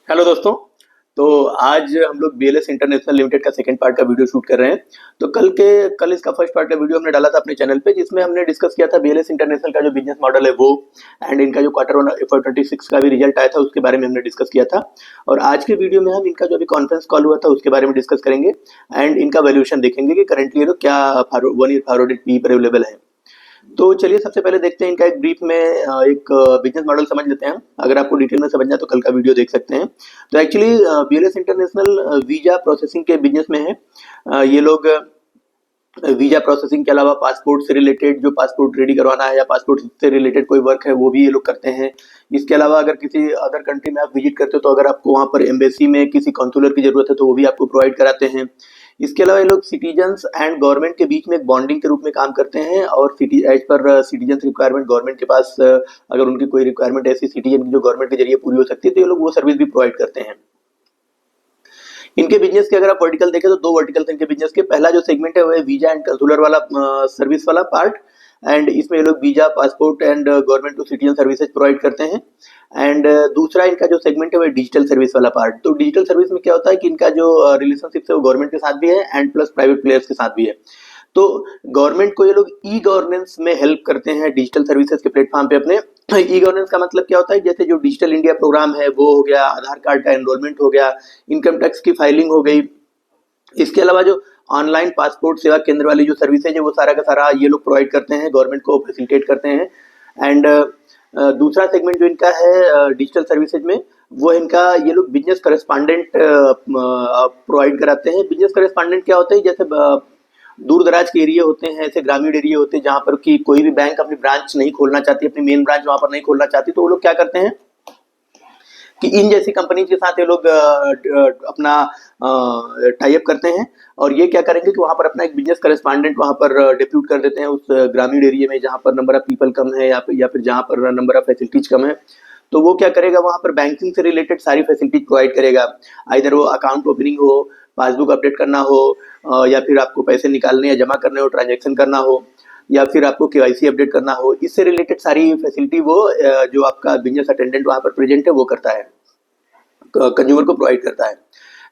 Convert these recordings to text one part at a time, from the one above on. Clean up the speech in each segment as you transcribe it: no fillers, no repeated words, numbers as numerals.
Hello दोस्तों। तो आज हम लोग बीएलएस इंटरनेशनल लिमिटेड का सेकंड पार्ट का वीडियो शूट कर रहे हैं। तो कल इसका फर्स्ट पार्ट का वीडियो हमने डाला था अपने चैनल पे, जिसमें हमने डिस्कस किया था बीएलएस इंटरनेशनल का जो बिजनेस मॉडल है वो, एंड इनका जो क्वार्टर 1 FY26 का भी रिजल्ट आया था उसके बारे में हमने डिस्कस किया था। और आज के वीडियो में हम इनका जो अभी कॉन्फ्रेंस कॉल हुआ था उसके बारे में डिस्कस करेंगे एंड इनका वैल्यूएशन देखेंगे कि करंटली ये लोग क्या 1 ईयर फॉरवर्डेड पी पर अवेलेबल है। तो चलिए सबसे पहले देखते हैं इनका एक ब्रीफ में एक बिजनेस मॉडल समझ लेते हैं। अगर आपको डिटेल में समझना है तो कल का वीडियो देख सकते हैं। तो actually BLS international visa processing के बिजनेस में है। ये लोग वीजा प्रोसेसिंग के अलावा पासपोर्ट से रिलेटेड, जो पासपोर्ट रेडी करवाना है या पासपोर्ट से रिलेटेड कोई वर्क है वो भी ये लोग करते हैं। इसके अलावा अगर किसी अदर कंट्री में आप विजिट करते हो तो अगर आपको वहाँ पर एम्बेसी में किसी कॉन्सुलर की जरूरत है तो वो भी आपको प्रोवाइड कराते हैं। इसके अलावा ये लोग सिटीजन्स एंड गवर्नमेंट के बीच में एक बॉन्डिंग के रूप में काम करते हैं और as per citizens requirement government के पास अगर उनकी कोई रिक्वायरमेंट ऐसी सिटीजन की जो गवर्नमेंट के जरिए पूरी हो सकती है तो ये लोग वो सर्विस भी प्रोवाइड करते हैं। इनके बिजनेस के अगर आप वर्टिकल देखें तो दो वर्टिकल इनके बिजनेस के। पहला जो सेगमेंट है वो है वीजा एंड कंसुलर वाला सर्विस वाला पार्ट, एंड इसमें ये लोग visa, passport and government to citizen services provide करते हैं। एंड दूसरा इनका जो सेगमेंट है वो डिजिटल सर्विस वाला पार्ट। तो डिजिटल सर्विस में क्या होता है कि इनका जो रिलेशनशिप है वो गवर्नमेंट के साथ भी है एंड प्लस प्राइवेट प्लेयर्स के साथ भी है। तो गवर्नमेंट को ये लोग ई गवर्नेंस में हेल्प करते हैं डिजिटल सर्विसेज के प्लेटफॉर्म पे अपने। ई गवर्नेंस का मतलब क्या होता है, जैसे जो डिजिटल इंडिया प्रोग्राम है वो हो गया, आधार कार्ड का एनरोलमेंट हो गया, इनकम टैक्स की फाइलिंग हो गई। इसके अलावा जो ऑनलाइन पासपोर्ट सेवा केंद्र वाली जो सर्विसेज है वो सारा का सारा ये लोग प्रोवाइड करते हैं, गवर्नमेंट को फैसिलिटेट करते हैं। एंड दूसरा सेगमेंट जो इनका है डिजिटल सर्विसेज में, वो इनका ये लोग बिजनेस करेस्पॉन्डेंट प्रोवाइड कराते हैं। बिजनेस करेस्पॉन्डेंट क्या होता है, जैसे दूर दराज के एरिया होते हैं, ऐसे ग्रामीण एरिया होते हैं जहाँ पर कि कोई भी बैंक अपनी ब्रांच नहीं खोलना चाहती, अपनी मेन ब्रांच वहाँ पर नहीं खोलना चाहती, तो वो लोग क्या करते हैं कि इन जैसी कंपनी के साथ ये लोग अपना टाई अप करते हैं और ये क्या करेंगे कि वहाँ पर अपना एक बिजनेस करेस्पॉन्डेंट वहाँ पर डिप्यूट कर देते हैं उस ग्रामीण एरिया में जहाँ पर नंबर ऑफ पीपल कम है या फिर जहाँ पर नंबर ऑफ फैसिलिटीज कम है। तो वो क्या करेगा, वहाँ पर बैंकिंग से रिलेटेड सारी फैसिलिटीज प्रोवाइड करेगा। इधर वो अकाउंट ओपनिंग हो, पासबुक अपडेट करना हो, या फिर आपको पैसे निकालने या जमा करने हो, ट्रांजेक्शन करना हो, या फिर आपको केवाईसी अपडेट करना हो, इससे रिलेटेड सारी फैसिलिटी वो जो आपका बिजनेस अटेंडेंट वहाँ पर प्रेजेंट है वो करता है, कंज्यूमर को प्रोवाइड करता है।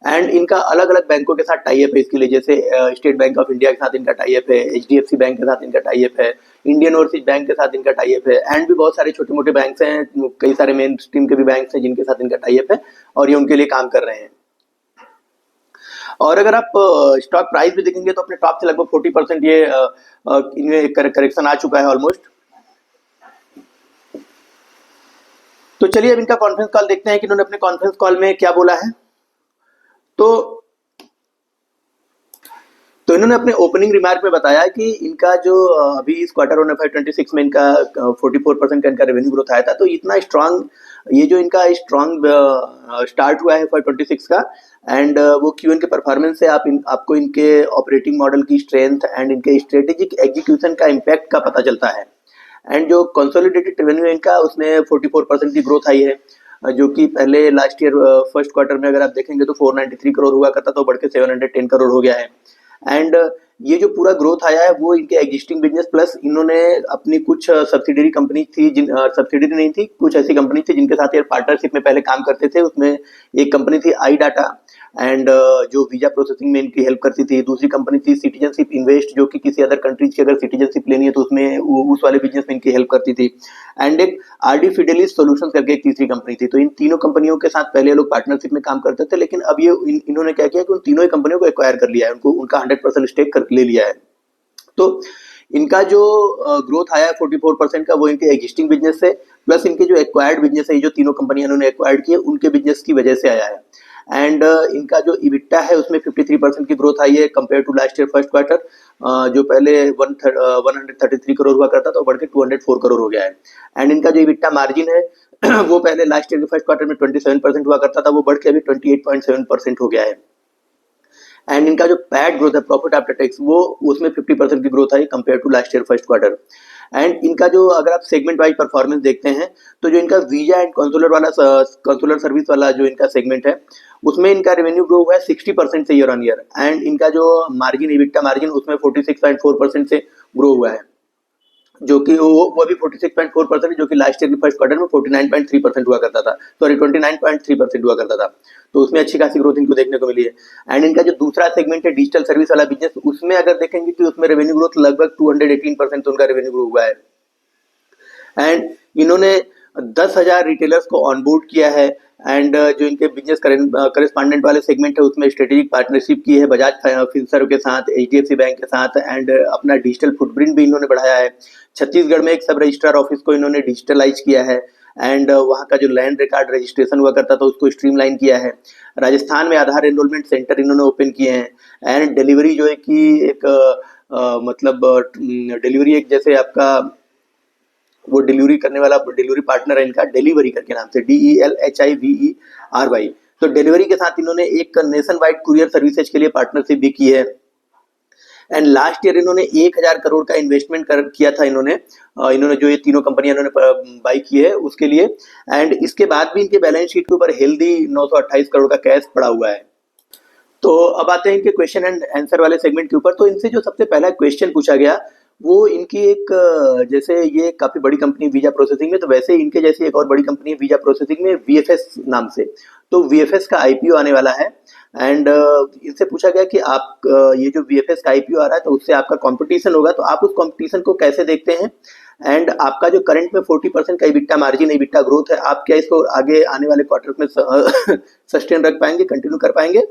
एंड इनका अलग अलग बैंकों के साथ टाई अप है इसके लिए, जैसे स्टेट बैंक ऑफ इंडिया के साथ इनका टाई अप है, HDFC बैंक के साथ इनका टाई अप है, इंडियन ओवरसीज बैंक के साथ इनका टाई अप है, एंड भी बहुत सारे छोटे मोटे बैंक्स हैं, कई सारे मेन स्ट्रीम के भी बैंक्स हैं जिनके साथ इनका टाई अप है और ये उनके लिए काम कर रहे हैं। और अगर आप स्टॉक प्राइस भी देखेंगे तो अपने टॉप से लगभग 40% ये इनमें करेक्शन आ चुका है ऑलमोस्ट। तो चलिए अब इनका कॉन्फ्रेंस कॉल देखते हैं कि इन्होंने अपने कॉन्फ्रेंस कॉल में क्या बोला है। तो इन्होंने अपने ओपनिंग रिमार्क में बताया कि इनका जो अभी इस क्वार्टर 1 FY26 में इनका 44% का इनका रेवेन्यू ग्रोथ आया था। तो इतना स्ट्रांग, ये जो इनका स्ट्रांग स्टार्ट हुआ है FY26 का, एंड वो Q1 के परफॉर्मेंस से आपको इनके ऑपरेटिंग मॉडल की स्ट्रेंथ एंड इनके स्ट्रेटेजिक एग्जीक्यूशन का इम्पैक्ट का पता चलता है। एंड जो कंसोलिडेटेड रेवेन्यू है इनका, उसमें 44% की ग्रोथ आई है, जो कि पहले लास्ट ईयर फर्स्ट क्वार्टर में अगर आप देखेंगे तो 493 करोड़ हुआ करता था, बढ़ के 710 करोड़ हो गया है। एंड ये जो पूरा ग्रोथ आया है वो इनके एग्जिस्टिंग बिजनेस प्लस इन्होंने अपनी कुछ सब्सिडरी कंपनी थी, जिन सब्सिडरी नहीं थी, कुछ ऐसी कंपनी थी जिनके साथ ये पार्टनरशिप में पहले काम करते थे। उसमें एक कंपनी थी आई डाटा, एंड जो वीजा प्रोसेसिंग में इनकी हेल्प करती थी। दूसरी कंपनी थी सिटीजनशिप इन्वेस्ट, जो कि किसी अदर कंट्रीज की अगर सिटीजनशिप लेनी है तो उसमें उस वाले बिजनेस में इनकी हेल्प करती थी। एंड एक आरडी फिडेलिस सॉल्यूशंस करके एक तीसरी कंपनी थी। तो इन तीनों कंपनियों के साथ पहले लोग पार्टनरशिप में काम करते थे, लेकिन अब ये इन्होंने क्या किया कि उन तीनों ही कंपनियों को एक्वायर कर लिया है, उनका 100% स्टेक ले लिया है। तो इनका जो ग्रोथ आया है 44% का, वो इनके एग्जिस्टिंग बिजनेस से प्लस इनके जो एक्वायर्ड बिजनेस है, जो तीनों कंपनियां इन्होंने एक्वायर्ड की है उनके बिजनेस की वजह से आया है। एंड इनका जो इबिट्टा है उसमें 53% की ग्रोथ आई है compare to last year first quarter, जो पहले 133 करोड़ हुआ करता था, बढ़ के 204 करोड़ हो गया है। एंड इनका जो इबिट्टा मार्जिन है वो पहले लास्ट ईयर के फर्स्ट क्वार्टर में 27% हुआ करता था, वो बढ़ के अभी 28.7% हो गया है। एंड इनका जो पैट ग्रोथ है, प्रॉफिट आफ्टर टैक्स, वो उसमें 50% की ग्रोथ आई compare to last year first quarter. And इनका जो अगर आप सेगमेंट वाइज परफॉर्मेंस देखते हैं तो जो इनका वीजा एंड कंसुलर सर्विस वाला जो इनका सेगमेंट है उसमें इनका रेवेन्यू ग्रो हुआ है 60% से ईयर ऑन ईयर, एंड इनका जो मार्जिन, इबिट्टा मार्जिन, उसमें 46.4% से ग्रो हुआ है। जो कि वो भी 46.4% है, जो कि लास्ट ईयर के फर्स्ट क्वार्टर में 49.3% हुआ करता था, सॉरी 29.3% हुआ करता था। तो उसमें अच्छी खासी ग्रोथ इनको देखने को मिली है। एंड इनका जो दूसरा सेगमेंट है डिजिटल सर्विस वाला बिजनेस, उसमें अगर देखेंगे कि उसमें रेवेन्यू ग्रोथ लगभग 218% उनका रेवेन्यू ग्रो हुआ है। एंड इन्होंने 10,000 रिटेलर्स को ऑनबोर्ड किया है। एंड जो इनके बिजनेस करेस्पॉन्डेंट वाले सेगमेंट है उसमें स्ट्रेटेजिक पार्टनरशिप की है बजाज फिनसर्व के साथ, एचडीएफसी बैंक के साथ। एंड अपना डिजिटल फुटप्रिंट भी इन्होंने बढ़ाया है। छत्तीसगढ़ में एक सब रजिस्ट्रार ऑफिस को इन्होंने डिजिटलाइज किया है। एंड वहाँ का जो लैंड रिकॉर्ड रजिस्ट्रेशन हुआ करता था उसको स्ट्रीमलाइन किया है। राजस्थान में आधार एनरोलमेंट सेंटर इन्होंने ओपन किए हैं। एंड डिलीवरी जो है कि एक मतलब डिलीवरी एक जैसे आपका वो डिलीवरी करने वाला डिलीवरी पार्टनर है इनका, डिलीवरी करके नाम से, DELHIVERY। तो डिलीवरी के साथ इन्होंने एक नेशन वाइड कुरियर सर्विसेज के लिए पार्टनरशिप भी की है। एंड लास्ट ईयर इन्होंने 1,000 करोड़ का इन्वेस्टमेंट किया था इन्होंने जो ये तीनों कंपनियां इन्होंने बाई की है उसके लिए। एंड इसके बाद भी इनके बैलेंस शीट के ऊपर हेल्दी 928 करोड़ का कैश पड़ा हुआ है। तो अब आते हैं इनके क्वेश्चन एंड आंसर वाले सेगमेंट के ऊपर। तो इनसे जो सबसे पहला क्वेश्चन पूछा गया वो इनकी एक जैसे ये काफी बड़ी कंपनी वीजा प्रोसेसिंग में, तो वैसे इनके जैसी एक और बड़ी कंपनी है वीजा प्रोसेसिंग में, वीएफएस नाम से। तो वीएफएस का आईपीओ आने वाला है। एंड इनसे पूछा गया कि आप ये जो वीएफएस का आईपीओ आ रहा है तो उससे आपका कंपटीशन होगा, तो आप उस कंपटीशन को कैसे देखते हैं। एंड आपका जो करंट में 40% का इबिट्टा मार्जिन, इबिट्टा ग्रोथ है, आप क्या इसको आगे आने वाले क्वार्टर में सस्टेन रख पाएंगे, कंटिन्यू कर पाएंगे।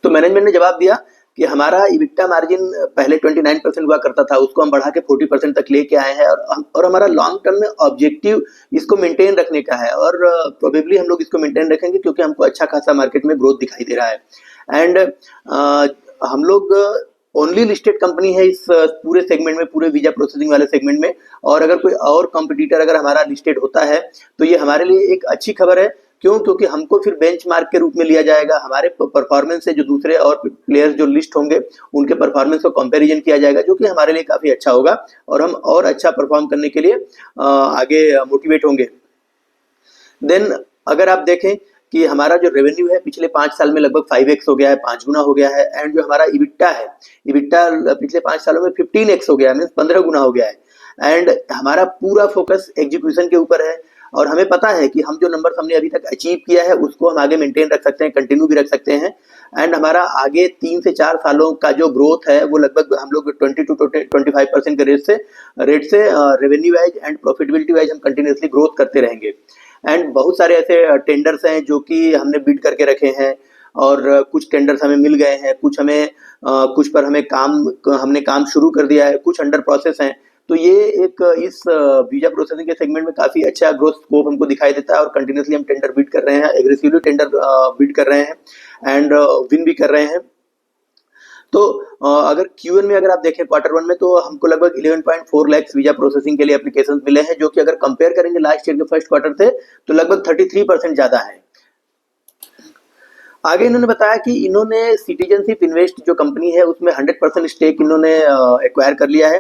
तो मैनेजमेंट ने जवाब दिया कि हमारा इबिट्टा मार्जिन पहले 29% हुआ करता था, उसको हम बढ़ा के 40% तक लेके आए हैं। और हमारा लॉन्ग टर्म में ऑब्जेक्टिव इसको मेंटेन रखने का है। और प्रोबेबली हम लोग इसको मेंटेन रखेंगे क्योंकि हमको अच्छा खासा मार्केट में ग्रोथ दिखाई दे रहा है। एंड हम लोग ओनली लिस्टेड कंपनी है इस पूरे सेगमेंट में, पूरे वीजा प्रोसेसिंग वाले सेगमेंट में। और अगर कोई और कॉम्पिटिटर अगर हमारा लिस्टेड होता है तो ये हमारे लिए एक अच्छी खबर है। क्यों? क्योंकि हमको फिर बेंचमार्क के रूप में लिया जाएगा। हमारे परफॉर्मेंस से जो दूसरे और प्लेयर्स जो लिस्ट होंगे उनके परफॉर्मेंस को कंपैरिजन किया जाएगा, जो कि हमारे लिए काफी अच्छा होगा और हम और अच्छा परफॉर्म करने के लिए आगे मोटिवेट होंगे। देन अगर आप देखें कि हमारा जो रेवेन्यू है पिछले 5 साल में लगभग 5x हो गया है, 5 गुना हो गया है। एंड जो हमारा इबिट्टा है, इबिट्टा पिछले 5 सालों में 15x हो गया है, मीन्स 15 गुना हो गया है। एंड हमारा पूरा फोकस एग्जीक्यूशन के ऊपर है और हमें पता है कि हम जो नंबर हमने अभी तक अचीव किया है उसको हम आगे मेंटेन रख सकते हैं, कंटिन्यू भी रख सकते हैं। एंड हमारा आगे 3 से 4 सालों का जो ग्रोथ है वो लगभग हम लोग 20 to 25% के रेट से revenue wise and profitability wise हम कंटिन्यूसली ग्रोथ करते रहेंगे। एंड बहुत सारे ऐसे टेंडर्स हैं जो कि हमने बिड करके रखे हैं और कुछ टेंडर्स हमें मिल गए हैं, कुछ पर हमने काम शुरू कर दिया है, कुछ अंडर प्रोसेस हैं। तो ये एक इस वीजा प्रोसेसिंग के सेगमेंट में काफी अच्छा ग्रोथ स्कोप हमको दिखाई देता है और कंटिन्यूसली हम टेंडर बिड कर रहे हैं, एग्रेसिवली टेंडर बिड कर रहे हैं एंड विन भी कर रहे हैं। तो अगर Q1 में अगर आप देखें क्वार्टर 1 में तो हमको लगभग 11.4 लाख वीजा प्रोसेसिंग के लिए एप्लीकेशंस मिले हैं, जो कि अगर कंपेयर करेंगे लास्ट ईयर के फर्स्ट क्वार्टर से तो लगभग 33% ज्यादा है। आगे इन्होंने बताया कि इन्होंने सिटीजनशिप इन्वेस्ट जो कंपनी है उसमें 100% स्टेक इन्होंने एक्वायर कर लिया है।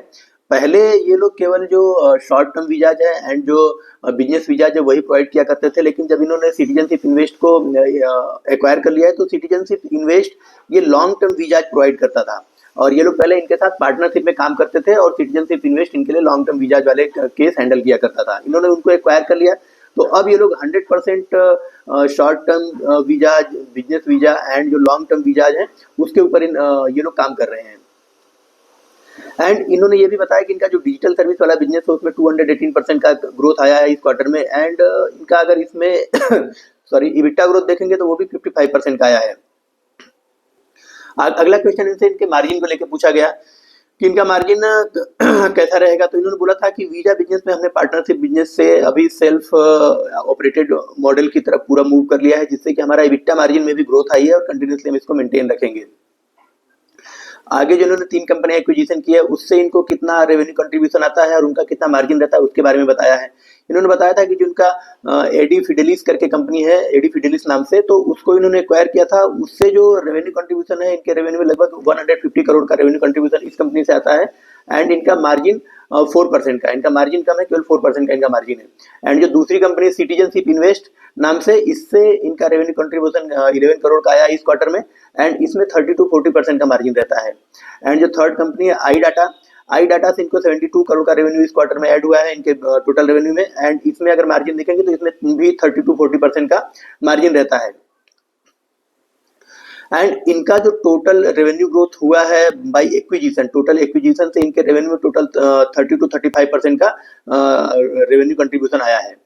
पहले ये लोग केवल जो शॉर्ट टर्म वीजाज है एंड जो बिजनेस वीजाज है वही प्रोवाइड किया करते थे, लेकिन जब इन्होंने सिटीजनशिप इन्वेस्ट को एक्वायर कर लिया है तो सिटीजनशिप इन्वेस्ट ये लॉन्ग टर्म वीजाज प्रोवाइड करता था और ये लोग पहले इनके साथ पार्टनरशिप में काम करते थे और सिटीजनशिप इन्वेस्ट इनके लिए लॉन्ग टर्म वीजाज वाले केस हैंडल किया करता था। इन्होंने उनको एक्वायर कर लिया तो अब ये लोग 100% short term visa, business visa and जो लॉन्ग टर्म वीजाज हैं उसके ऊपर ये लोग काम कर रहे हैं। एंड इन्होंने ये भी बताया कि इनका जो डिजिटल सर्विस वाला बिजनेस है उसमें 218% का ग्रोथ आया है इस क्वार्टर में। एंड इनका अगर इसमें सॉरी इबिट्टा ग्रोथ देखेंगे तो वो भी 55% का आया है। अगला क्वेश्चन इनसे इनके मार्जिन को लेकर पूछा गया कि इनका मार्जिन कैसा रहेगा। तो इन्होंने बोला था कि वीजा बिजनेस में हमने पार्टनरशिप बिजनेस से अभी सेल्फ ऑपरेटेड मॉडल की तरफ पूरा मूव कर लिया है, जिससे कि हमारा इबिट्टा मार्जिन में भी ग्रोथ आई है और कंटिन्यूसली हम इसको मेंटेन रखेंगे। आगे जो इन्होंने 3 कंपनियां एक्विजिशन की है उससे इनको कितना रेवेन्यू कंट्रीब्यूशन आता है और उनका कितना मार्जिन रहता है उसके बारे में बताया है। इन्होंने बताया था कि जो उनका एडी फिडेलिस करके कंपनी है, एडी फिडेलिस नाम से, तो उसको इन्होंने एक्वायर किया था। उससे जो रेवेन्यू कंट्रीब्यूशन है इनके रेवेन्यू में लगभग 150 करोड़ का रेवेन्यू कंट्रीब्यूशन इस कंपनी से आता है। एंड इनका मार्जिन 4% का, इनका मार्जिन कम है, केवल 4% का इनका मार्जिन है। एंड जो दूसरी कंपनी सिटीजनशिप इन्वेस्ट नाम से, इससे इनका रेवेन्यू कंट्रीब्यूशन 11 करोड़ का आया इस क्वार्टर में एंड इसमें 30 to 40% का मार्जिन रहता है। एंड जो थर्ड कंपनी है आई डाटा, आई डाटा से इनको 72 करोड़ का रेवेन्यू इस क्वार्टर में ऐड हुआ है इनके टोटल रेवेन्यू में, एंड इसमें अगर मार्जिन देखेंगे तो इसमें भी 30 to 40% का मार्जिन रहता है। एंड इनका जो टोटल रेवेन्यू ग्रोथ हुआ है बाय एक्विजिशन, टोटल एक्विजिशन से इनके रेवेन्यू में टोटल 30 to 35% का रेवेन्यू कंट्रीब्यूशन आया है।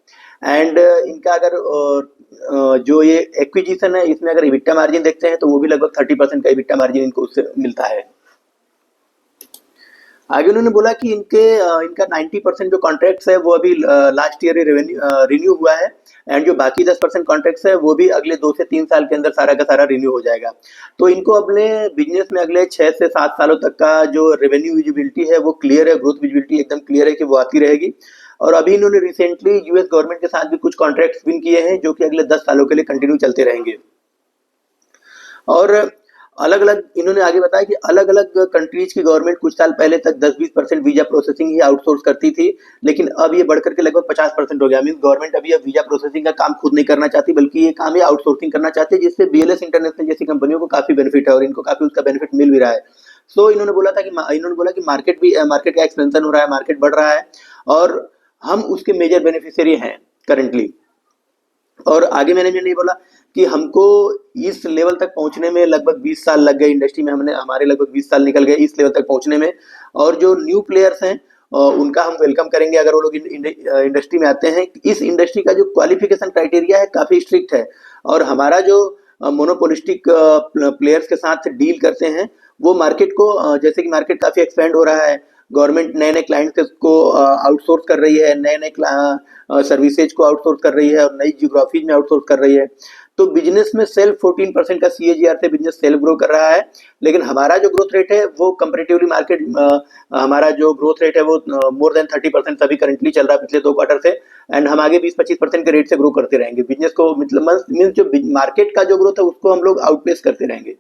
एंड इनका अगर जो ये एक्विजिशन है इसमें अगर इबिट्टा मार्जिन देखते हैं तो वो भी लगभग 30% का इबिट्टा मार्जिन इनको उससे मिलता है। आगे उन्होंने बोला कि इनका 90% जो कॉन्ट्रैक्ट्स है वो अभी लास्ट ईयर रिन्यू हुआ है, एंड जो बाकी 10% कॉन्ट्रैक्ट्स है वो भी अगले 2 से 3 साल के अंदर सारा का सारा रिन्यू हो जाएगा। तो इनको अपने बिजनेस में अगले 6 से 7 सालों तक का जो रेवेन्यू विजिबिलिटी है वो क्लियर है, ग्रोथ विजिबिलिटी एकदम क्लियर है कि वो आती रहेगी। और अभी इन्होंने रिसेंटली यूएस गवर्नमेंट के साथ भी कुछ कॉन्ट्रैक्ट्स विन किए हैं जो कि अगले 10 सालों के लिए कंटिन्यू चलते रहेंगे। और अलग अलग इन्होंने आगे बताया कि अलग अलग कंट्रीज की गवर्नमेंट कुछ साल पहले तक 10-20% वीजा प्रोसेसिंग ही आउटसोर्स करती थी, लेकिन अब ये बढ़कर के लगभग 50% हो गया। मींस गवर्नमेंट अभी अब वीजा प्रोसेसिंग का काम खुद नहीं करना चाहती, बल्कि ये काम ये आउटसोर्सिंग करना चाहती है, जिससे बीएलएस इंटरनेशनल जैसी कंपनियों को काफी बेनिफिट है और इनको काफी उसका बेनिफिट मिल भी रहा है। सो इन्होंने बोला कि मार्केट का एक्सपेंशन हो रहा है, मार्केट बढ़ रहा है और हम उसके मेजर बेनिफिशियरी हैं करंटली। और आगे मैनेजमेंट ने ये बोला कि हमको इस लेवल तक पहुंचने में लगभग 20 साल लग गए, इंडस्ट्री में हमारे लगभग 20 साल निकल गए इस लेवल तक पहुंचने में। और जो न्यू प्लेयर्स हैं उनका हम वेलकम करेंगे अगर वो लोग इंडस्ट्री में आते हैं। इस इंडस्ट्री का जो क्वालिफिकेशन क्राइटेरिया है काफी स्ट्रिक्ट है, और हमारा जो मोनोपोलिस्टिक प्लेयर्स के साथ डील करते हैं वो मार्केट को जैसे कि मार्केट काफी एक्सपेंड हो रहा है, गवर्नमेंट नए नए क्लाइंट्स को आउटसोर्स कर रही है, नए नए सर्विसेज को आउटसोर्स कर रही है और नई जियोग्राफीज में आउटसोर्स कर रही है। तो बिजनेस में सेल्फ 14% का सीएजीआर से बिजनेस सेल्फ ग्रो कर रहा है, लेकिन हमारा जो ग्रोथ रेट है वो कंपैरेटिवली मार्केट हमारा जो ग्रोथ रेट है वो मोर देन 30% अभी करंटली चल रहा है पिछले 2 क्वार्टर से, एंड हम आगे 20-25% के रेट से ग्रो करते रहेंगे बिजनेस को। मतलब मींस जो मार्केट का जो ग्रोथ है उसको हम लोग आउटपेस करते रहेंगे।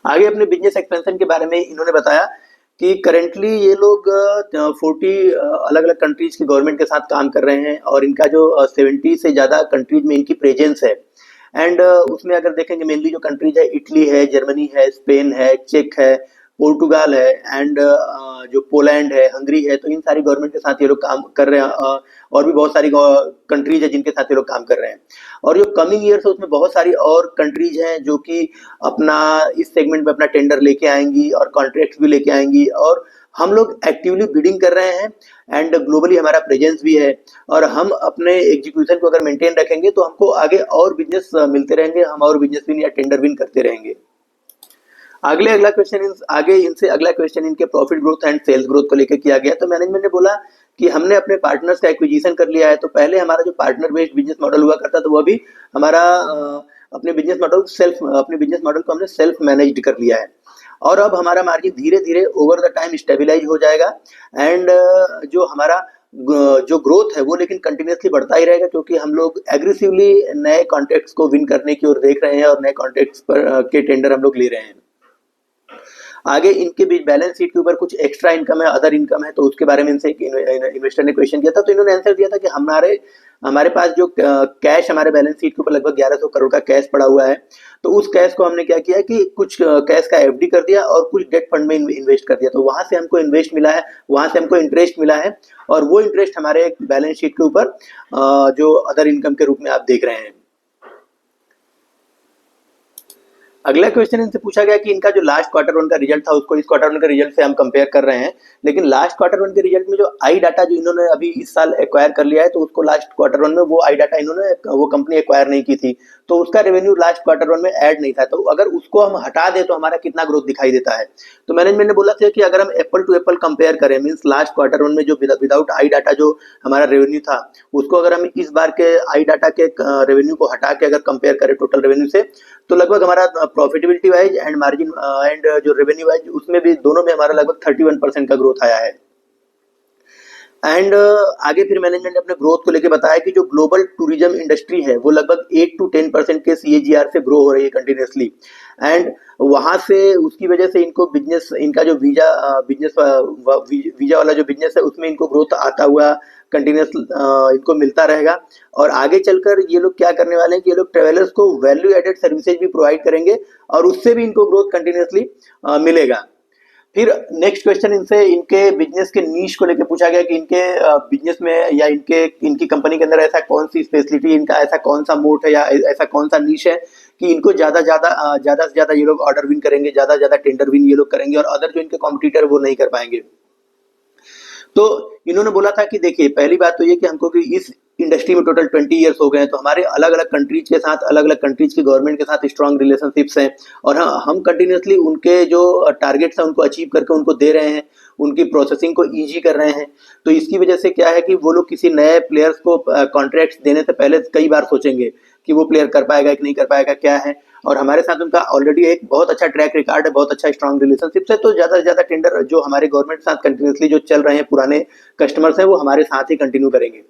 आगे अपने बिजनेस एक्सपेंशन के बारे में इन्होंने बताया कि करेंटली ये लोग 40 अलग अलग कंट्रीज की गवर्नमेंट के साथ काम कर रहे हैं, और इनका जो 70 से ज़्यादा कंट्रीज में इनकी प्रेजेंस है। एंड उसमें अगर देखेंगे मेनली जो कंट्रीज है इटली है, जर्मनी है, स्पेन है, चेक है, पोर्टुगाल है, एंड जो पोलैंड है, हंगरी है। तो इन सारी गवर्नमेंट के साथ ये लोग काम कर रहे हैं, और भी बहुत सारी कंट्रीज है जिनके साथ ये लोग काम कर रहे हैं। और जो कमिंग ईयर्स है उसमें बहुत सारी और कंट्रीज हैं जो कि अपना इस सेगमेंट में अपना टेंडर लेके आएंगी और कॉन्ट्रैक्ट्स भी लेके आएंगी, और हम लोग एक्टिवली बिडिंग कर रहे हैं, एंड ग्लोबली हमारा प्रेजेंस भी है। और हम अपने एग्जीक्यूशन को अगर मेंटेन रखेंगे तो हमको आगे और बिजनेस मिलते रहेंगे, हम और बिजनेस विन या टेंडर विन करते रहेंगे। अगला क्वेश्चन इनके profit growth and sales growth को लेकर किया गया। तो मैनेजमेंट ने बोला कि हमने अपने पार्टनर्स का एक्विजिशन कर लिया है। तो पहले हमारा जो पार्टनर बेस्ड बिजनेस मॉडल हुआ करता था वो अभी हमारा अपने बिजनेस मॉडल को हमने सेल्फ मैनेज्ड कर लिया है, और अब हमारा मार्जिन धीरे धीरे ओवर द टाइम स्टेबलाइज हो जाएगा। एंड जो हमारा जो ग्रोथ है वो लेकिन कंटिन्यूसली बढ़ता ही रहेगा, क्योंकि हम लोग एग्रेसिवली नए कॉन्ट्रैक्ट्स को विन करने की ओर देख रहे हैं और नए कॉन्ट्रैक्ट्स पर के टेंडर हम लोग ले रहे हैं। आगे इनके बीच बैलेंस शीट के ऊपर कुछ एक्स्ट्रा इनकम है, अदर इनकम है, तो उसके बारे में इनसे इन्वेस्टर ने क्वेश्चन किया था। तो इन्होंने आंसर दिया था कि हमारे पास जो कैश हमारे बैलेंस शीट के ऊपर लगभग 1100 करोड़ का कैश पड़ा हुआ है। तो उस कैश को हमने क्या किया कि कुछ कैश का एफडी कर दिया और कुछ डेट फंड में इन्वेस्ट कर दिया। तो वहां से हमको इन्वेस्ट मिला है, वहां से हमको इंटरेस्ट मिला है, और वो इंटरेस्ट हमारे बैलेंस शीट के ऊपर जो अदर इनकम के रूप में आप देख रहे हैं। अगला क्वेश्चन इनसे पूछा गया कि इनका जो लास्ट क्वार्टर वन का रिजल्ट था उसको इस क्वार्टर वन के रिजल्ट से हम कंपेयर कर रहे हैं, लेकिन लास्ट क्वार्टर वन के रिजल्ट में जो आई डाटा जो इन्होंने अभी इस साल एक्वायर कर लिया है, तो उसको लास्ट क्वार्टर वन में वो आई डाटा वो कंपनी एक्वायर नहीं की थी, तो उसका रेवेन्यू लास्ट क्वार्टर वन में ऐड नहीं था। तो अगर उसको हम हटा दें तो हमारा कितना ग्रोथ दिखाई देता है। तो मैनेजमेंट ने बोला था कि अगर हम एप्पल टू एप्पल कंपेयर करें, मीन्स लास्ट क्वार्टर वन में जो विदाउट आई डाटा जो हमारा रेवेन्यू था उसको अगर हम इस बार के आई डाटा के रेवेन्यू को हटा के अगर कंपेयर करें टोटल रेवेन्यू से, तो लगभग हमारा profitability wise and margin and जो रेवेन्यू वाइज उसमें भी दोनों में हमारा लगभग 31% का ग्रोथ आया है। एंड आगे फिर मैनेजमेंट ने अपने ग्रोथ को लेके बताया कि जो ग्लोबल टूरिज्म इंडस्ट्री है वो लगभग 8 to 10% के सीएजीआर से ग्रो हो रही है कंटिन्यूसली, एंड वहां से उसकी वजह से इनको इनका जो वीजा वाला जो बिजनेस है उसमें इनको ग्रोथ आता हुआ कंटिन्यूस इनको मिलता रहेगा। और आगे चलकर ये लोग क्या करने वाले हैं कि ये लोग ट्रेवलर्स को वैल्यू एडेड सर्विसेज भी प्रोवाइड करेंगे और उससे भी इनको ग्रोथ कंटिन्यूसली मिलेगा। फिर नेक्स्ट क्वेश्चन इनसे इनके बिजनेस के नीश को लेकर पूछा गया कि इनके बिजनेस में या इनकी कंपनी के अंदर ऐसा कौन सी स्पेशलिटी, इनका ऐसा कौन सा मोट है या ऐसा कौन सा नीश है कि इनको ज्यादा से ज्यादा ये लोग ऑर्डर विन करेंगे, ज्यादा ज्यादा टेंडर विन ये लोग करेंगे और अदर जो इनके कॉम्पिटिटर वो नहीं कर पाएंगे। तो इन्होंने बोला था कि देखिए, पहली बात तो ये कि हमको कि इस इंडस्ट्री में टोटल 20 ईयर्स हो गए हैं, तो हमारे अलग अलग कंट्रीज के साथ, अलग अलग कंट्रीज की गवर्नमेंट के साथ स्ट्रांग रिलेशनशिप्स हैं और हम कंटिन्यूसली उनके जो टारगेट्स हैं उनको अचीव करके उनको दे रहे हैं, उनकी प्रोसेसिंग को ईजी कर रहे हैं। तो इसकी वजह से क्या है कि वो लोग किसी नए प्लेयर्स को कॉन्ट्रैक्ट्स देने से पहले कई बार सोचेंगे कि वो प्लेयर कर पाएगा कि नहीं कर पाएगा, क्या है। और हमारे साथ उनका ऑलरेडी एक बहुत अच्छा ट्रैक रिकॉर्ड है, बहुत अच्छा स्ट्रांग रिलेशनशिप है। तो ज्यादा से ज्यादा टेंडर जो हमारे गवर्नमेंट के साथ कंटिन्यूसली जो चल रहे हैं पुराने कस्टमर्स हैं वो हमारे साथ ही कंटिन्यू करेंगे।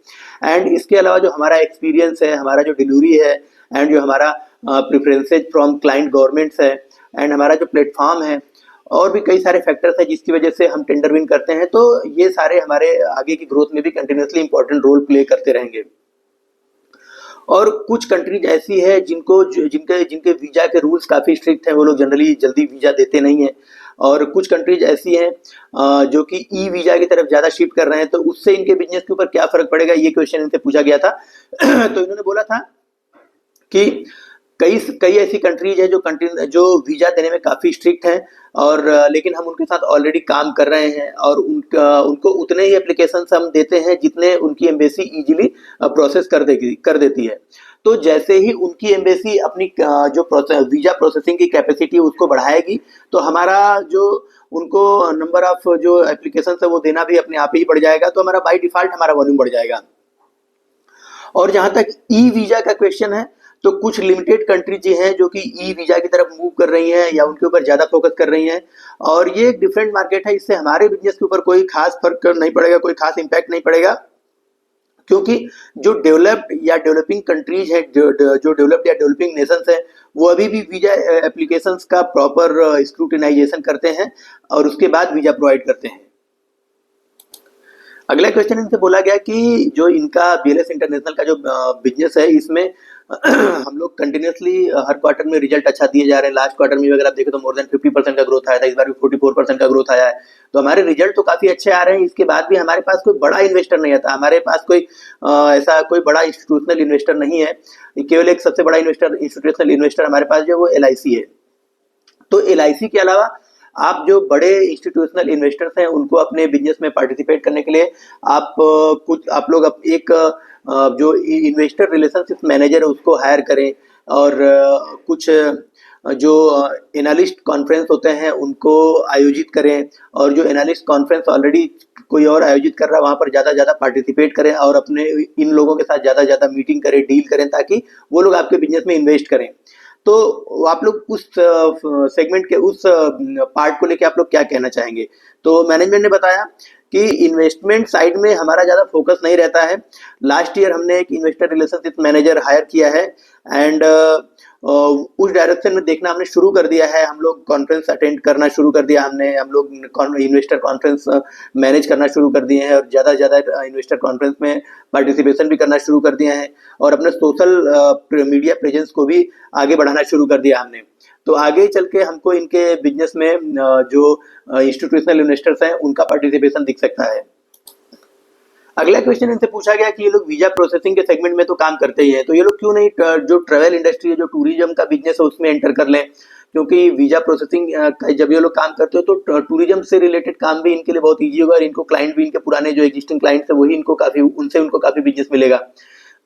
एंड इसके अलावा जो हमारा एक्सपीरियंस है, हमारा जो डिलीवरी है एंड जो हमारा प्रेफरेंसेज फ्रॉम क्लाइंट गवर्नमेंट्स है एंड हमारा जो प्लेटफॉर्म है और भी कई सारे फैक्टर्स हैं जिसकी वजह से हम टेंडर विन करते हैं। तो ये सारे हमारे आगे की ग्रोथ में भी कंटिन्यूसली इंपॉर्टेंट रोल प्ले करते रहेंगे। और कुछ कंट्रीज ऐसी है जिनके जिनके वीजा के रूल्स काफी स्ट्रिक्ट हैं, वो लोग जनरली जल्दी वीजा देते नहीं है। और कुछ कंट्रीज ऐसी हैं जो कि ई वीजा की तरफ ज्यादा शिफ्ट कर रहे हैं, तो उससे इनके बिजनेस के ऊपर क्या फर्क पड़ेगा, ये क्वेश्चन इनसे पूछा गया था। तो इन्होंने बोला था कि कई कई ऐसी कंट्रीज है जो वीजा देने में काफी स्ट्रिक्ट हैं और लेकिन हम उनके साथ ऑलरेडी काम कर रहे हैं और उनको उतने ही एप्लीकेशन हम देते हैं जितने उनकी एम्बेसी इजीली प्रोसेस कर देती है। तो जैसे ही उनकी एम्बेसी अपनी जो वीजा प्रोसेसिंग की कैपेसिटी है उसको बढ़ाएगी, तो हमारा जो उनको नंबर ऑफ जो एप्लीकेशन है वो देना भी अपने आप ही बढ़ जाएगा। तो हमारा बाई डिफॉल्ट हमारा वॉल्यूम बढ़ जाएगा। और जहां तक ई वीजा का क्वेश्चन है, तो कुछ लिमिटेड कंट्रीज हैं जो कि ई वीजा की तरफ मूव कर रही हैं या उनके ऊपर ज्यादा फोकस कर रही हैं और ये एक डिफरेंट मार्केट है। इससे हमारे बिजनेस के ऊपर कोई खास फर्क नहीं पड़ेगा, कोई खास इंपैक्ट नहीं पड़ेगा, क्योंकि जो डेवलप्ड या डेवलपिंग कंट्रीज है, जो डेवलप्ड या डेवलपिंग नेशंस है, वो अभी भी वीजा एप्लीकेशंस का प्रॉपर स्क्रूटिनाइजेशन करते हैं और उसके बाद वीजा प्रोवाइड करते हैं। अगला क्वेश्चन इनसे बोला गया कि जो इनका बीएलएस इंटरनेशनल का जो बिजनेस है, इसमें हम लोग कंटिन्यूसली हर क्वार्टर में रिजल्ट अच्छा दिए जा रहे हैं। लास्ट क्वार्टर में अगर आप देखें तो मोर देन 50% का ग्रोथ आया था, इस बार भी 44% का ग्रोथ आया है। तो हमारे रिजल्ट तो काफी अच्छे आ रहे हैं। इसके बाद भी हमारे पास कोई बड़ा इन्वेस्टर नहीं आता, हमारे पास कोई ऐसा कोई बड़ा इंस्टीट्यूशनल इन्वेस्टर नहीं है। केवल एक सबसे बड़ा इंस्टीट्यूशनल इन्वेस्टर हमारे पास जो वो LIC है। तो LIC के अलावा आप जो बड़े इंस्टीट्यूशनल इन्वेस्टर्स हैं उनको अपने बिजनेस में पार्टिसिपेट करने के लिए आप लोग एक जो इन्वेस्टर रिलेशनशिप मैनेजर है उसको हायर करें और कुछ जो एनालिस्ट कॉन्फ्रेंस होते हैं उनको आयोजित करें और जो एनालिस्ट कॉन्फ्रेंस ऑलरेडी कोई और आयोजित कर रहा है वहां पर ज्यादा पार्टिसिपेट करें और अपने इन लोगों के साथ ज्यादा मीटिंग करें, डील करें, ताकि वो लोग आपके बिजनेस में इन्वेस्ट करें। तो आप लोग उस सेगमेंट के उस पार्ट को लेके आप लोग क्या कहना चाहेंगे? तो मैनेजमेंट ने बताया कि इन्वेस्टमेंट साइड में हमारा ज्यादा फोकस नहीं रहता है। लास्ट ईयर हमने एक इन्वेस्टर रिलेशनशिप मैनेजर हायर किया है एंड उस डायरेक्शन में देखना हमने शुरू कर दिया है। हम लोग कॉन्फ्रेंस अटेंड करना शुरू कर दिया, हम लोग इन्वेस्टर कॉन्फ्रेंस मैनेज करना शुरू कर दिए हैं और ज्यादा इन्वेस्टर कॉन्फ्रेंस में पार्टिसिपेशन भी करना शुरू कर दिया है और अपने सोशल मीडिया प्रेजेंस को भी आगे बढ़ाना शुरू कर दिया हमने। तो आगे चल के हमको इनके बिजनेस में जो इंस्टीट्यूशनल इन्वेस्टर्स हैं उनका पार्टिसिपेशन दिख सकता है। अगला क्वेश्चन इनसे पूछा गया कि ये लोग वीजा प्रोसेसिंग के सेगमेंट में तो काम करते ही हैं, तो ये लोग क्यों नहीं जो ट्रैवल इंडस्ट्री है, जो टूरिज्म का बिजनेस है उसमें एंटर कर लें। क्योंकि वीजा प्रोसेसिंग का जब ये लोग काम करते हो तो टूरिज्म से रिलेटेड काम भी इनके लिए बहुत ईजी होगा और इनको क्लाइंट भी इनके पुराने जो एग्जिस्टिंग क्लाइंट्स है वही उनको काफी बिजनेस मिलेगा।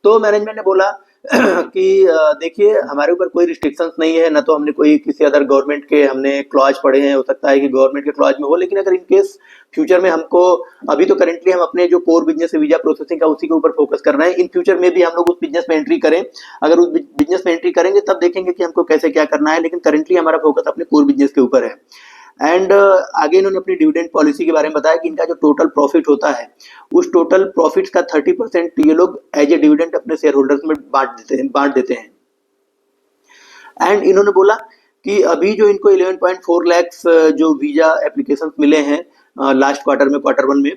तो मैनेजमेंट ने बोला कि देखिए, हमारे ऊपर कोई रिस्ट्रिक्शंस नहीं है, ना तो हमने कोई किसी अदर गवर्नमेंट के हमने क्लॉज पढ़े हैं। हो सकता है कि गवर्नमेंट के क्लॉज में हो, लेकिन अगर इन केस फ्यूचर में हमको, अभी तो करेंटली हम अपने जो कोर बिजनेस है वीजा प्रोसेसिंग का उसी के ऊपर फोकस कर रहे हैं। इन फ्यूचर में भी हम लोग उस बिजनेस में एंट्री करें, अगर उस बिजनेस में एंट्री करेंगे तब देखेंगे कि हमको कैसे क्या करना है, लेकिन करेंटली हमारा फोकस अपने कोर बिजनेस के ऊपर है। एंड आगे इन्होंने अपनी डिविडेंड पॉलिसी के बारे में बताया कि इनका जो टोटल प्रॉफिट होता है उस टोटल प्रॉफिट्स का 30% ये लोग एज ए डिविडेंड अपने शेयर होल्डर्स में बांट देते हैं। एंड इन्होंने बोला कि अभी जो इनको 11.4 लाख जो वीजा एप्लीकेशंस मिले हैं लास्ट क्वार्टर में, Q1 में,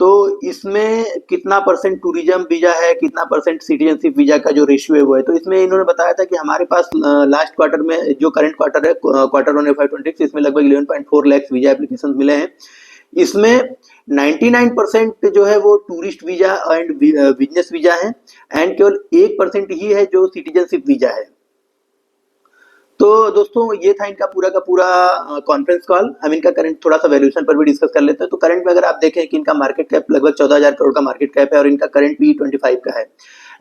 तो इसमें कितना परसेंट टूरिज्म वीजा है, कितना परसेंट सिटीजनशिप वीजा का जो रेशियो है वो है। तो इसमें इन्होंने बताया था कि हमारे पास लास्ट क्वार्टर में जो करंट क्वार्टर है Q1 FY26 इसमें लगभग 11.4 लाख वीजा एप्लीकेशन मिले हैं। इसमें 99% जो है वो tourist visa and business visa है एंड केवल 1% ही है जो सिटीजनशिप वीजा है। तो दोस्तों ये था इनका पूरा का पूरा कॉन्फ्रेंस कॉल। हम इनका करंट थोड़ा सा वैल्यूएशन पर भी डिस्कस कर लेते हैं। तो करंट में अगर आप देखें कि इनका मार्केट कैप लगभग 14,000 करोड़ का मार्केट कैप है और इनका करंट भी 25 का है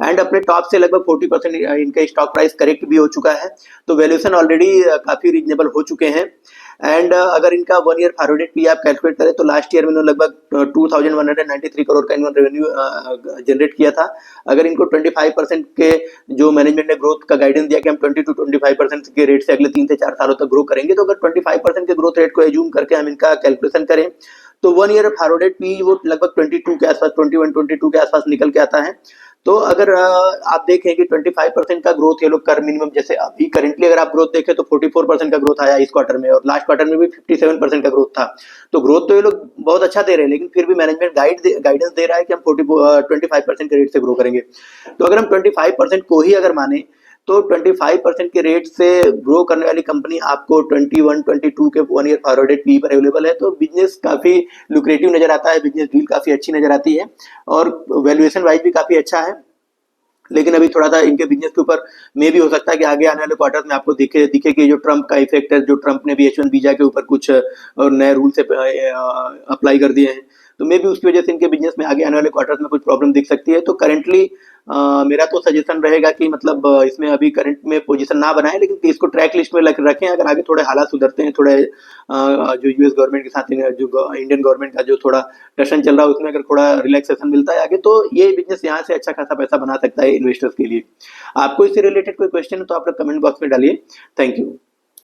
एंड अपने टॉप से लगभग 40% इनका स्टॉक प्राइस करेक्ट भी हो चुका है। तो वैल्यूएशन ऑलरेडी काफी रीजनेबल हो चुके हैं एंड अगर इनका 1 ईयर फॉरवर्डेड पी आप कैलकुलेट करें तो लास्ट ईयर में इन्होंने लगभग 2193 करोड़ का इन्होंने रेवेन्यू जनरेट किया था। अगर इनको 25% के जो मैनेजमेंट ने ग्रोथ का गाइडेंस दिया कि हम 20 to 25% के रेट से अगले 3 से 4 सालों तक ग्रो करेंगे, तो अगर 25% के ग्रोथ रेट को एज्यूम करके हम इनका कैलकुलेशन करें तो 1 ईयर फॉरवर्डेड पी वो लगभग 22 के आसपास 21-22 के आसपास निकल के आता है। तो अगर आप देखें कि 25% का ग्रोथ ये लोग कर मिनिमम, जैसे अभी करेंटली अगर आप ग्रोथ देखें तो 44% का ग्रोथ आया इस क्वार्टर में और लास्ट क्वार्टर में भी 57% का ग्रोथ था। तो ग्रोथ तो ये लोग बहुत अच्छा दे रहे हैं, लेकिन फिर भी मैनेजमेंट गाइडेंस दे रहा है कि हम 25% के रेट से ग्रो करेंगे। तो अगर हम 25% को ही अगर माने तो 25% के रेट से ग्रो करने वाली कंपनी आपको 21-22 के 1 ईयर फॉरवर्डेड पी पर अवेलेबल है। तो बिजनेस काफी लुक्रेटिव नजर आता है, बिजनेस डील काफी अच्छी नजर आती है और वैल्यूएशन वाइज भी काफी अच्छा है। लेकिन अभी थोड़ा सा इनके बिजनेस के ऊपर में भी हो सकता है कि आगे आने वाले क्वार्टर्स में आपको दिखे कि जो ट्रम्प का इफेक्ट है, जो ट्रम्प ने भी H1 वीजा के ऊपर कुछ और नए रूल से अप्लाई कर दिए हैं, तो मे भी उसकी वजह से इनके बिजनेस में आगे आने वाले क्वार्टर्स में कुछ प्रॉब्लम दिख सकती है। तो करेंटली मेरा तो सजेशन रहेगा कि मतलब इसमें अभी करंट में पोजीशन ना बनाएं, लेकिन इसको ट्रैक लिस्ट में रखें। अगर आगे थोड़े हालात सुधरते हैं, थोड़े जो यूएस गवर्नमेंट के साथ जो इंडियन गवर्नमेंट का जो थोड़ा टशन चल रहा है उसमें अगर थोड़ा रिलैक्सेशन मिलता है आगे, तो ये बिजनेस यहाँ से अच्छा खासा पैसा बना सकता है इन्वेस्टर्स के लिए। आपको इससे रिलेटेड कोई क्वेश्चन है तो आप लोग कमेंट बॉक्स में डालिए। Thank you.